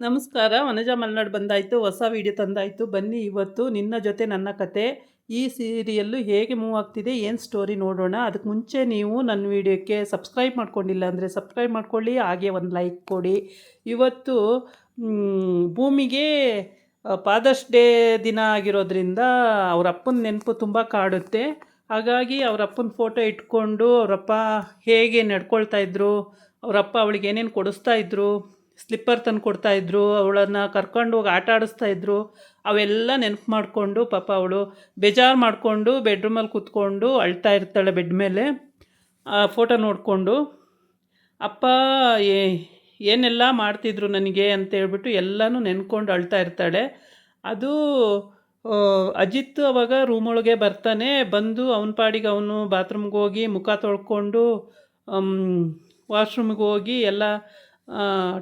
ನಮಸ್ಕಾರ. ವನಜಾ ಮಲ್ನಾಡ್ ಬಂದಾಯಿತು. ಹೊಸ ವಿಡಿಯೋ ತಂದಾಯಿತು. ಬನ್ನಿ ಇವತ್ತು ನಿನ್ನ ಜೊತೆ ನನ್ನ ಕತೆ ಈ ಸೀರಿಯಲ್ಲು ಹೇಗೆ ಮೂವ್ ಆಗ್ತಿದೆ, ಏನು ಸ್ಟೋರಿ ನೋಡೋಣ. ಅದಕ್ಕೆ ಮುಂಚೆ ನೀವು ನನ್ನ ವಿಡಿಯೋಕ್ಕೆ ಸಬ್ಸ್ಕ್ರೈಬ್ ಮಾಡ್ಕೊಂಡಿಲ್ಲ ಅಂದರೆ ಸಬ್ಸ್ಕ್ರೈಬ್ ಮಾಡ್ಕೊಳ್ಳಿ, ಹಾಗೆ ಒಂದು ಲೈಕ್ ಕೊಡಿ. ಇವತ್ತು ಭೂಮಿಗೆ ಫಾದರ್ಸ್ ಡೇ ದಿನ ಆಗಿರೋದ್ರಿಂದ ಅವ್ರ ಅಪ್ಪನ ನೆನಪು ತುಂಬ ಕಾಡುತ್ತೆ. ಹಾಗಾಗಿ ಅವ್ರ ಅಪ್ಪನ ಫೋಟೋ ಇಟ್ಕೊಂಡು ಅವರಪ್ಪ ಹೇಗೆ ನಡ್ಕೊಳ್ತಾಯಿದ್ರು, ಅವರಪ್ಪ ಅವಳಿಗೆ ಏನೇನು ಕೊಡಿಸ್ತಾಯಿದ್ರು, ಸ್ಲಿಪ್ಪರ್ ತಂದು ಕೊಡ್ತಾಯಿದ್ರು, ಅವಳನ್ನು ಕರ್ಕೊಂಡು ಹೋಗಿ ಆಟ ಆಡಿಸ್ತಾಯಿದ್ರು, ಅವೆಲ್ಲ ನೆನಪು ಮಾಡಿಕೊಂಡು ಪಾಪ ಅವಳು ಬೇಜಾರು ಮಾಡಿಕೊಂಡು ಬೆಡ್ರೂಮಲ್ಲಿ ಕೂತ್ಕೊಂಡು ಅಳ್ತಾ ಇರ್ತಾಳೆ ಬೆಡ್ ಮೇಲೆ. ಆ ಫೋಟೋ ನೋಡಿಕೊಂಡು ಅಪ್ಪ ಏನೆಲ್ಲ ಮಾಡ್ತಿದ್ರು ನನಗೆ ಅಂತೇಳ್ಬಿಟ್ಟು ಎಲ್ಲನೂ ನೆನ್ಕೊಂಡು ಅಳ್ತಾ ಇರ್ತಾಳೆ. ಅದು ಅಜಿತ್ ಅವಾಗ ರೂಮೊಳಗೆ ಬರ್ತಾನೆ. ಬಂದು ಅವನ ಪಾಡಿಗೆ ಅವನು ಬಾತ್ರೂಮ್ಗೆ ಹೋಗಿ ಮುಖ ತೊಳ್ಕೊಂಡು ವಾಶ್ರೂಮಿಗೆ ಹೋಗಿ ಎಲ್ಲ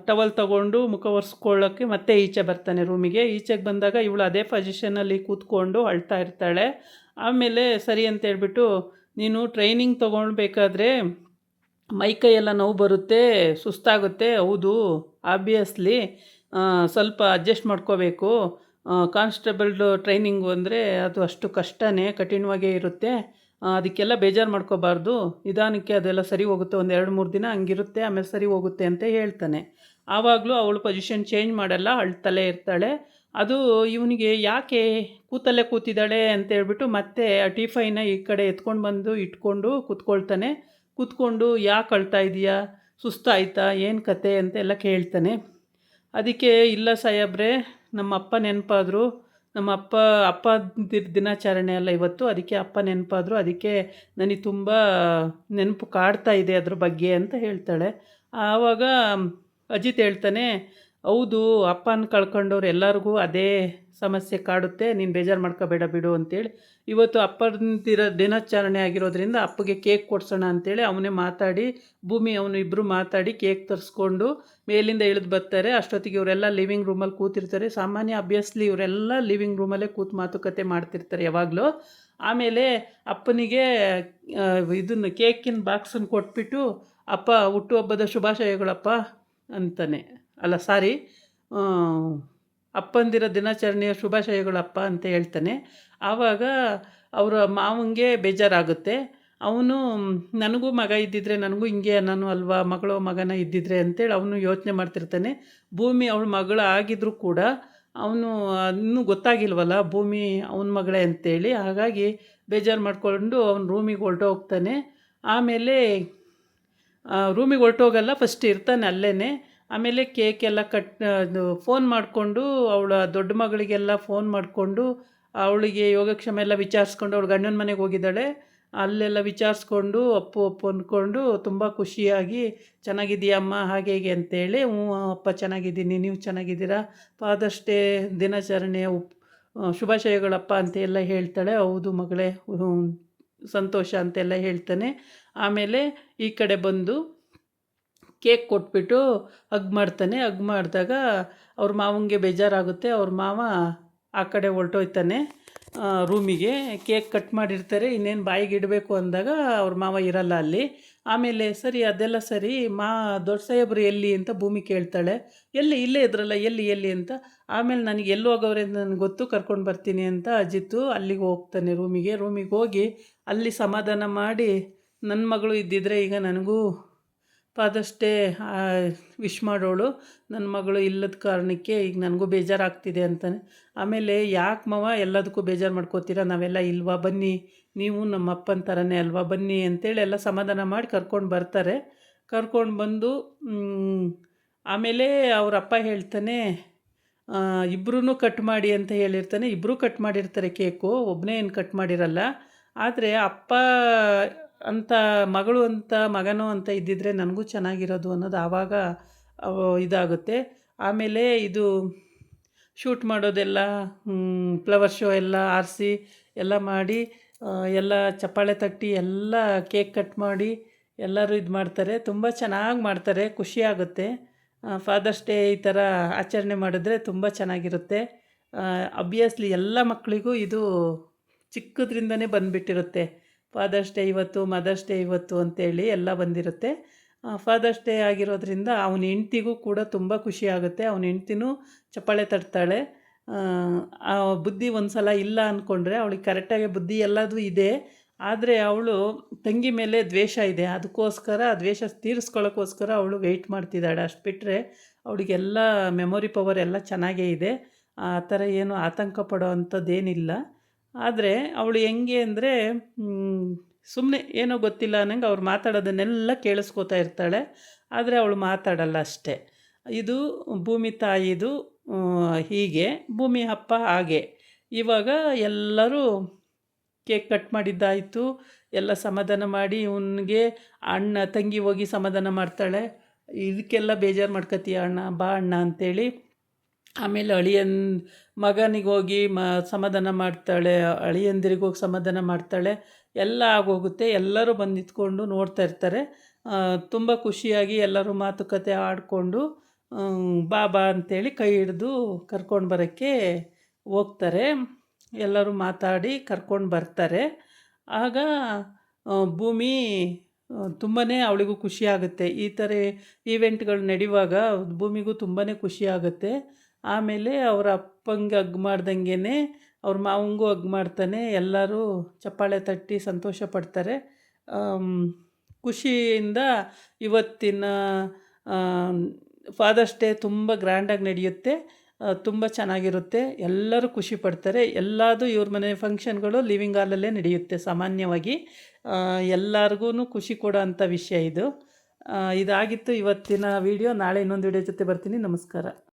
ಟವಲ್ ತಗೊಂಡು ಮುಖ ಒರೆಸ್ಕೊಳ್ಳೋಕ್ಕೆ ಮತ್ತೆ ಈಚೆ ಬರ್ತಾನೆ ರೂಮಿಗೆ. ಈಚೆಗೆ ಬಂದಾಗ ಇವಳು ಅದೇ ಪೊಸಿಷನಲ್ಲಿ ಕೂತ್ಕೊಂಡು ಅಳ್ತಾ ಇರ್ತಾಳೆ. ಆಮೇಲೆ ಸರಿ ಅಂತೇಳ್ಬಿಟ್ಟು, ನೀನು ಟ್ರೈನಿಂಗ್ ತೊಗೊಳ್ಬೇಕಾದ್ರೆ ಮೈಕೈಯೆಲ್ಲ ನೋವು ಬರುತ್ತೆ, ಸುಸ್ತಾಗುತ್ತೆ, ಹೌದು ಆಬ್ವಿಯಸ್ಲಿ ಸ್ವಲ್ಪ ಅಡ್ಜಸ್ಟ್ ಮಾಡ್ಕೋಬೇಕು. ಕಾನ್ಸ್ಟೇಬಲ್ದು ಟ್ರೈನಿಂಗು ಅಂದರೆ ಅದು ಅಷ್ಟು ಕಷ್ಟನೇ, ಕಠಿಣವಾಗೇ ಇರುತ್ತೆ. ಅದಕ್ಕೆಲ್ಲ ಬೇಜಾರು ಮಾಡ್ಕೋಬಾರ್ದು, ನಿಧಾನಕ್ಕೆ ಅದೆಲ್ಲ ಸರಿ ಹೋಗುತ್ತೆ, ಒಂದು 2-3 ದಿನ ಹಂಗಿರುತ್ತೆ, ಆಮೇಲೆ ಸರಿ ಹೋಗುತ್ತೆ ಅಂತ ಹೇಳ್ತಾನೆ. ಆವಾಗಲೂ ಅವಳು ಪೊಸಿಷನ್ ಚೇಂಜ್ ಮಾಡಲ್ಲ, ಅಳ್ತಲೇ ಇರ್ತಾಳೆ. ಅದು ಇವನಿಗೆ ಯಾಕೆ ಕೂತಲ್ಲೇ ಕೂತಿದ್ದಾಳೆ ಅಂತೇಳ್ಬಿಟ್ಟು ಮತ್ತೆ ಆ ಟೀಫೈನ ಈ ಕಡೆ ಎತ್ಕೊಂಡು ಬಂದು ಇಟ್ಕೊಂಡು ಕೂತ್ಕೊಳ್ತಾನೆ. ಕೂತ್ಕೊಂಡು ಯಾಕೆ ಅಳ್ತಾ ಇದೆಯಾ, ಸುಸ್ತಾಯ್ತಾ, ಏನು ಕತೆ ಅಂತೆಲ್ಲ ಕೇಳ್ತಾನೆ. ಅದಕ್ಕೆ ಇಲ್ಲ ಸಾಹೇಬ್ರೆ, ನಮ್ಮ ಅಪ್ಪ ನೆನಪಾದರು, ನಮ್ಮ ಅಪ್ಪ ದಿನಾಚರಣೆ ಅಲ್ಲ ಇವತ್ತು, ಅದಕ್ಕೆ ಅಪ್ಪ ನೆನಪಾದರು, ಅದಕ್ಕೆ ನನಗೆ ತುಂಬ ನೆನಪು ಕಾಡ್ತಾ ಇದೆ ಅದ್ರ ಬಗ್ಗೆ ಅಂತ ಹೇಳ್ತಾಳೆ. ಆವಾಗ ಅಜಿತ್ ಹೇಳ್ತಾನೆ, ಹೌದು ಅಪ್ಪನ ಕಳ್ಕೊಂಡವ್ರು ಎಲ್ಲರಿಗೂ ಅದೇ ಸಮಸ್ಯೆ ಕಾಡುತ್ತೆ, ನೀನು ಬೇಜಾರು ಮಾಡ್ಕೋಬೇಡ ಬಿಡು ಅಂತೇಳಿ. ಇವತ್ತು ಅಪ್ಪನ ದಿನಾಚರಣೆ ಆಗಿರೋದ್ರಿಂದ ಅಪ್ಪಗೆ ಕೇಕ್ ಕೊಡ್ಸೋಣ ಅಂತೇಳಿ ಅವನೇ ಮಾತಾಡಿ, ಭೂಮಿ ಅವನು ಇಬ್ಬರು ಮಾತಾಡಿ ಕೇಕ್ ತರಿಸ್ಕೊಂಡು ಮೇಲಿಂದ ಇಳಿದು ಬರ್ತಾರೆ. ಅಷ್ಟೊತ್ತಿಗೆ ಇವರೆಲ್ಲ ಲಿವಿಂಗ್ ರೂಮಲ್ಲಿ ಕೂತಿರ್ತಾರೆ. ಸಾಮಾನ್ಯ ಅಬ್ವಿಯಸ್ಲಿ ಇವರೆಲ್ಲ ಲಿವಿಂಗ್ ರೂಮಲ್ಲೇ ಕೂತು ಮಾತುಕತೆ ಮಾಡ್ತಿರ್ತಾರೆ ಯಾವಾಗಲೂ. ಆಮೇಲೆ ಅಪ್ಪನಿಗೆ ಇದನ್ನು ಕೇಕಿನ ಬಾಕ್ಸನ್ನು ಕೊಟ್ಬಿಟ್ಟು, ಅಪ್ಪ ಹುಟ್ಟುಹಬ್ಬದ ಶುಭಾಶಯಗಳಪ್ಪ ಅಂತಾನೆ, ಅಲ್ಲ ಸಾರಿ, ಅಪ್ಪಂದಿರ ದಿನಾಚರಣೆಯ ಶುಭಾಶಯಗಳಪ್ಪ ಅಂತ ಹೇಳ್ತಾನೆ. ಆವಾಗ ಅವರ ಮಾವಂಗೆ ಬೇಜಾರಾಗುತ್ತೆ. ಅವನು ನನಗೂ ಮಗ ಇದ್ದಿದ್ರೆ ನನಗೂ ಹಿಂಗೆ ನಾನು ಅಲ್ವಾ, ಮಗಳು ಮಗನ ಇದ್ದಿದ್ರೆ ಅಂತೇಳಿ ಅವನು ಯೋಚನೆ ಮಾಡ್ತಿರ್ತಾನೆ. ಭೂಮಿ ಅವಳ ಮಗಳು ಆಗಿದ್ರೂ ಕೂಡ ಅವನು ಇನ್ನೂ ಗೊತ್ತಾಗಿಲ್ವಲ್ಲ ಭೂಮಿ ಅವನ ಮಗಳೇ ಅಂತೇಳಿ. ಹಾಗಾಗಿ ಬೇಜಾರು ಮಾಡಿಕೊಂಡು ಅವನು ರೂಮಿಗೆ ಹೊರಟೋಗ್ತಾನೆ. ಆಮೇಲೆ ರೂಮಿಗೆ ಹೊರಟೋಗಲ್ಲ, ಫಸ್ಟ್ ಇರ್ತಾನೆ ಅಲ್ಲೇ. ಆಮೇಲೆ ಕೇಕೆಲ್ಲ ಅದು ಫೋನ್ ಮಾಡಿಕೊಂಡು ಅವಳ ದೊಡ್ಡ ಮಗಳಿಗೆಲ್ಲ ಫೋನ್ ಮಾಡಿಕೊಂಡು ಅವಳಿಗೆ ಯೋಗಕ್ಷೇಮ ಎಲ್ಲ ವಿಚಾರಿಸ್ಕೊಂಡು, ಅವಳು ಗಂಡನ ಮನೆಗೆ ಹೋಗಿದ್ದಾಳೆ, ಅಲ್ಲೆಲ್ಲ ವಿಚಾರಿಸ್ಕೊಂಡು ಅಪ್ಪು ಅಂದ್ಕೊಂಡು ತುಂಬ ಖುಷಿಯಾಗಿ, ಚೆನ್ನಾಗಿದ್ದೀಯಮ್ಮ ಹಾಗೆ ಹೀಗೆ ಅಂತೇಳಿ, ಹ್ಞೂ ಅಪ್ಪ ಚೆನ್ನಾಗಿದ್ದೀನಿ, ನೀವು ಚೆನ್ನಾಗಿದ್ದೀರಾ, ಫಾದರ್ಸ್ ಡೇ ದಿನಾಚರಣೆಯ ಶುಭಾಶಯಗಳಪ್ಪ ಅಂತೆಲ್ಲ ಹೇಳ್ತಾಳೆ. ಹೌದು ಮಗಳೇ, ಸಂತೋಷ ಅಂತೆಲ್ಲ ಹೇಳ್ತಾನೆ. ಆಮೇಲೆ ಈ ಕಡೆ ಬಂದು ಕೇಕ್ ಕೊಟ್ಬಿಟ್ಟು ಹಗ್ ಮಾಡ್ತಾನೆ. ಹಗ್ ಮಾಡಿದಾಗ ಅವ್ರ ಮಾವಂಗೆ ಬೇಜಾರಾಗುತ್ತೆ. ಅವ್ರ ಮಾವ ಆ ಕಡೆ ಹೊರಟೋಯ್ತಾನೆ ರೂಮಿಗೆ. ಕೇಕ್ ಕಟ್ ಮಾಡಿರ್ತಾರೆ, ಇನ್ನೇನು ಬಾಯಿಗೆ ಇಡಬೇಕು ಅಂದಾಗ ಅವ್ರ ಮಾವ ಇರಲ್ಲ ಅಲ್ಲಿ. ಆಮೇಲೆ ಸರಿ ಅದೆಲ್ಲ ಸರಿ, ದೊಡ್ಡ ಸಾಹೇಬ್ರು ಎಲ್ಲಿ ಅಂತ ಭೂಮಿ ಕೇಳ್ತಾಳೆ. ಎಲ್ಲಿ, ಇಲ್ಲೇ ಇದ್ರಲ್ಲ, ಎಲ್ಲಿ ಅಂತ. ಆಮೇಲೆ ನನಗೆ ಎಲ್ಲಿ ಹೋಗೋರೆ ಅಂತ ನನಗೆ ಗೊತ್ತು, ಕರ್ಕೊಂಡು ಬರ್ತೀನಿ ಅಂತ ಅಜಿತ್ತು ಅಲ್ಲಿಗೆ ಹೋಗ್ತಾನೆ ರೂಮಿಗೆ ಹೋಗಿ ಅಲ್ಲಿ ಸಮಾಧಾನ ಮಾಡಿ, ನನ್ನ ಮಗಳು ಇದ್ದಿದ್ರೆ ಈಗ ನನಗೂ ಫಾದರ್ಸ್ ಡೇ ವಿಶ್ ಮಾಡೋಳು, ನನ್ನ ಮಗಳು ಇಲ್ಲದ ಕಾರಣಕ್ಕೆ ಈಗ ನನಗೂ ಬೇಜಾರಾಗ್ತಿದೆ ಅಂತಾನೆ. ಆಮೇಲೆ ಯಾಕೆ ಮಾವ ಎಲ್ಲದಕ್ಕೂ ಬೇಜಾರು ಮಾಡ್ಕೋತೀರಾ, ನಾವೆಲ್ಲ ಇಲ್ವಾ, ಬನ್ನಿ, ನೀವು ನಮ್ಮ ಅಪ್ಪನ ಥರನೇ ಅಲ್ವಾ, ಬನ್ನಿ ಅಂತೇಳಿ ಎಲ್ಲ ಸಮಾಧಾನ ಮಾಡಿ ಕರ್ಕೊಂಡು ಬರ್ತಾರೆ. ಕರ್ಕೊಂಡು ಬಂದು ಆಮೇಲೆ ಅವ್ರ ಅಪ್ಪ ಹೇಳ್ತಾನೆ, ಇಬ್ಬರೂ ಕಟ್ ಮಾಡಿ ಅಂತ ಹೇಳಿರ್ತಾನೆ. ಇಬ್ಬರೂ ಕಟ್ ಮಾಡಿರ್ತಾರೆ ಕೇಕು, ಒಬ್ಬನೇ ಏನು ಕಟ್ ಮಾಡಿರಲ್ಲ. ಆದರೆ ಅಪ್ಪ ಅಂತ ಮಗಳು ಅಂತ ಮಗನೋ ಅಂತ ಇದ್ದಿದ್ರೆ ನನಗೂ ಚೆನ್ನಾಗಿರೋದು ಅನ್ನೋದು ಆವಾಗ ಇದಾಗುತ್ತೆ. ಆಮೇಲೆ ಇದು ಶೂಟ್ ಮಾಡೋದೆಲ್ಲ, ಫ್ಲವರ್ ಶೋ ಎಲ್ಲ ಆರಿಸಿ ಎಲ್ಲ ಮಾಡಿ, ಎಲ್ಲ ಚಪ್ಪಾಳೆ ತಟ್ಟಿ ಎಲ್ಲ ಕೇಕ್ ಕಟ್ ಮಾಡಿ ಎಲ್ಲರೂ ಇದು ಮಾಡ್ತಾರೆ. ತುಂಬ ಚೆನ್ನಾಗಿ ಮಾಡ್ತಾರೆ, ಖುಷಿಯಾಗುತ್ತೆ. ಫಾದರ್ಸ್ ಡೇ ಈ ಥರ ಆಚರಣೆ ಮಾಡಿದ್ರೆ ತುಂಬ ಚೆನ್ನಾಗಿರುತ್ತೆ. ಅಬ್ವಿಯಸ್ಲಿ ಎಲ್ಲ ಮಕ್ಕಳಿಗೂ ಇದು ಚಿಕ್ಕದ್ರಿಂದನೇ ಬಂದುಬಿಟ್ಟಿರುತ್ತೆ. ಫಾದರ್ಸ್ ಡೇ ಇವತ್ತು, ಮದರ್ಸ್ ಡೇ ಇವತ್ತು ಅಂತೇಳಿ ಎಲ್ಲ ಬಂದಿರುತ್ತೆ. ಫಾದರ್ಸ್ ಡೇ ಆಗಿರೋದ್ರಿಂದ ಅವನ ಹೆಂಡ್ತಿಗೂ ಕೂಡ ತುಂಬ ಖುಷಿ ಆಗುತ್ತೆ. ಅವನ ಹೆಂಡ್ತಿನೂ ಚಪ್ಪಾಳೆ ತಟ್ತಾಳೆ. ಆ ಬುದ್ಧಿ ಒಂದು ಸಲ ಇಲ್ಲ ಅಂದ್ಕೊಂಡ್ರೆ ಅವಳಿಗೆ ಕರೆಕ್ಟಾಗಿ ಬುದ್ಧಿ ಎಲ್ಲದೂ ಇದೆ. ಆದರೆ ಅವಳು ತಂಗಿ ಮೇಲೆ ದ್ವೇಷ ಇದೆ. ಅದಕ್ಕೋಸ್ಕರ ಆ ದ್ವೇಷ ತೀರಿಸ್ಕೊಳ್ಳೋಕ್ಕೋಸ್ಕರ ಅವಳು ವೆಯ್ಟ್ ಮಾಡ್ತಿದ್ದಾಳೆ. ಅಷ್ಟು ಬಿಟ್ಟರೆ ಅವಳಿಗೆಲ್ಲ ಮೆಮೊರಿ ಪವರ್ ಎಲ್ಲ ಚೆನ್ನಾಗೇ ಇದೆ. ಆ ಥರ ಏನು ಆತಂಕ ಪಡೋ ಅಂಥದ್ದೇನಿಲ್ಲ. ಆದರೆ ಅವಳು ಹೆಂಗೆ ಅಂದರೆ ಸುಮ್ಮನೆ ಏನೋ ಗೊತ್ತಿಲ್ಲ ಅನ್ನಂಗೆ ಅವ್ರು ಮಾತಾಡೋದನ್ನೆಲ್ಲ ಕೇಳಿಸ್ಕೊತಾ ಇರ್ತಾಳೆ. ಆದರೆ ಅವಳು ಮಾತಾಡಲ್ಲ ಅಷ್ಟೇ. ಇದು ಭೂಮಿ ತಾಯಿದು ಹೀಗೆ, ಭೂಮಿ ಅಪ್ಪ ಹಾಗೆ. ಇವಾಗ ಎಲ್ಲರೂ ಕೇಕ್ ಕಟ್ ಮಾಡಿದ್ದಾಯಿತು. ಎಲ್ಲ ಸಮಾಧಾನ ಮಾಡಿ ಇವನಿಗೆ ತಂಗಿ ಹೋಗಿ ಸಮಾಧಾನ ಮಾಡ್ತಾಳೆ. ಇದಕ್ಕೆಲ್ಲ ಬೇಜಾರು ಮಾಡ್ಕೊತೀಯ ಅಣ್ಣ, ಬಾ ಅಣ್ಣ ಅಂತೇಳಿ. ಆಮೇಲೆ ಮಗನಿಗೆ ಹೋಗಿ ಸಮಾಧಾನ ಮಾಡ್ತಾಳೆ, ಅಳಿಯಂದಿರಿಗೆ ಹೋಗಿ ಸಮಾಧಾನ ಮಾಡ್ತಾಳೆ. ಎಲ್ಲ ಆಗೋಗುತ್ತೆ. ಎಲ್ಲರೂ ಬಂದು ನಿಂತ್ಕೊಂಡು ನೋಡ್ತಾ ಇರ್ತಾರೆ. ತುಂಬ ಖುಷಿಯಾಗಿ ಎಲ್ಲರೂ ಮಾತುಕತೆ ಆಡಿಕೊಂಡು ಬಾ ಬಾ ಅಂತೇಳಿ ಕೈ ಹಿಡಿದು ಕರ್ಕೊಂಡು ಬರೋಕ್ಕೆ ಹೋಗ್ತಾರೆ. ಎಲ್ಲರೂ ಮಾತಾಡಿ ಕರ್ಕೊಂಡು ಬರ್ತಾರೆ. ಆಗ ಭೂಮಿ ತುಂಬಾ ಅವಳಿಗೂ ಖುಷಿಯಾಗುತ್ತೆ. ಈ ಥರ ಈವೆಂಟ್ಗಳು ನಡೆಯುವಾಗ ಭೂಮಿಗೂ ತುಂಬಾ ಖುಷಿಯಾಗುತ್ತೆ. ಆಮೇಲೆ ಅವರ ಅಪ್ಪಂಗೆ ಹಗ್ ಮಾಡ್ದಂಗೆ ಅವ್ರ ಮಾವಂಗೂ ಹಗ್ ಮಾಡ್ತಾನೆ. ಎಲ್ಲರೂ ಚಪ್ಪಾಳೆ ತಟ್ಟಿ ಸಂತೋಷ ಪಡ್ತಾರೆ. ಖುಷಿಯಿಂದ ಇವತ್ತಿನ ಫಾದರ್ಸ್ ಡೇ ತುಂಬ ಗ್ರ್ಯಾಂಡಾಗಿ ನಡೆಯುತ್ತೆ. ತುಂಬ ಚೆನ್ನಾಗಿರುತ್ತೆ. ಎಲ್ಲರೂ ಖುಷಿ ಪಡ್ತಾರೆ. ಎಲ್ಲದೂ ಇವ್ರ ಮನೆ ಫಂಕ್ಷನ್ಗಳು ಲಿವಿಂಗ್ ಹಾಲಲ್ಲೇ ನಡೆಯುತ್ತೆ ಸಾಮಾನ್ಯವಾಗಿ. ಎಲ್ಲರಿಗೂ ಖುಷಿ ಕೊಡೋ ಅಂಥ ವಿಷಯ ಇದು. ಇದಾಗಿತ್ತು ಇವತ್ತಿನ ವೀಡಿಯೋ. ನಾಳೆ ಇನ್ನೊಂದು ವೀಡಿಯೋ ಜೊತೆ ಬರ್ತೀನಿ. ನಮಸ್ಕಾರ.